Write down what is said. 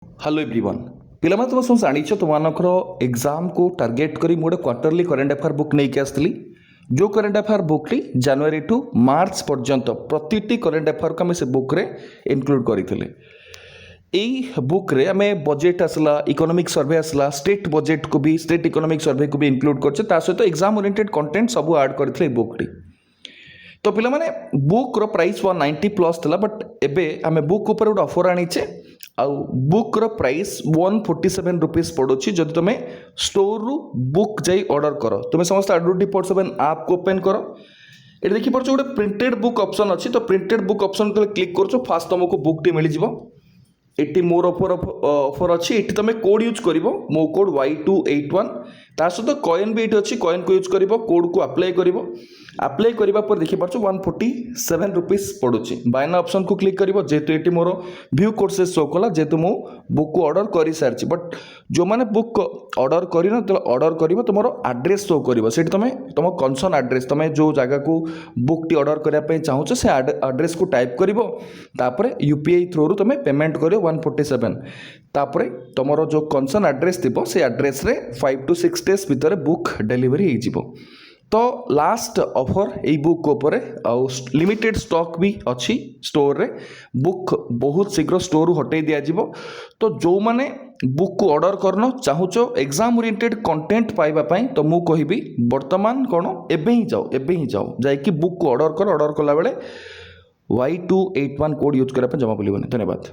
Hello everyone पिला तुम सब जाच तुम एग्जाम को टार्गेट करी गोटे क्वार्टरली करेन्ट अफेयर बुक नहीं आसती जो current affair book January to March पर्यंत प्रति करेन्ट अफेयर को से बुक रे इनक्लूड करते बुक रे आम बजेट आसला इकोनॉमिक सर्वे आसला स्टेट बजेट को भी स्टेट इकोनॉमिक सर्वे को भी इनक्लूड कर सहित एग्जाम ओरिएंटेड कंटेंट सब ऐड करते बुक टी तो पिला माने बुक रो प्राइस 190 प्लस था बट एबे आमे बुक ऊपर गोटे ऑफर आनीचे आउ बुक रो प्राइस 147 रुपीस पड़ुछि जदि तुमे स्टोर रु बुक जाई ऑर्डर करो तुमे समस्त AdvertSeven ऐप को ओपन करो ये देखि पड़छ गोटे प्रिंटेड बुक ऑप्शन अछि तो प्रिंटेड बुक ऑप्शन को क्लिक करछो फास्ट तुमको बुक टी मिल जिवो एटी मोर ऑफर अच्छी ये तुम कोड यूज कर मो कोड Y281 ता सहित कॉइन भी ये अच्छी कॉइन को यूज कर कोड को अप्लाई करने पर देखिए 147 रुपीस पड़ुछि बायना ऑप्शन को क्लिक कर जेहेतु ये मोर व्यू कोर्सेस शो कला जेहेतु मु बुक को ऑर्डर कर सारी बट जो मैंने बुक ऑर्डर कर ऑर्डर कर तुम एड्रेस शो कर तुम तुम कंसर्न एड्रेस तुम जो जगह को बुक टी ऑर्डर करने चाहूँ से एड्रेस को टाइप कर यूपीआई थ्रू रू तुम पेमेंट कर 147 तापर तुम जो कंसर्न एड्रेस थी से एड्रेस रे 5 to 6 days भितर बुक डिलीवरी हो तो लास्ट ऑफर यही बुक ऊपर आउ लिमिटेड स्टॉक भी अच्छी स्टोर रे बुक बहुत शीघ्र स्टोर हटई दिज्व तो जो मैंने बुक को ऑर्डर करना चाहूच एग्जाम ओरिएंटेड कंटेंट पाइबापी तो मु कहबी वर्तमान कौन एबे ही जाओ जाकि बुक को ऑर्डर कला बेले Y281 कोड यूज करने जमा भूलनी धन्यवाद।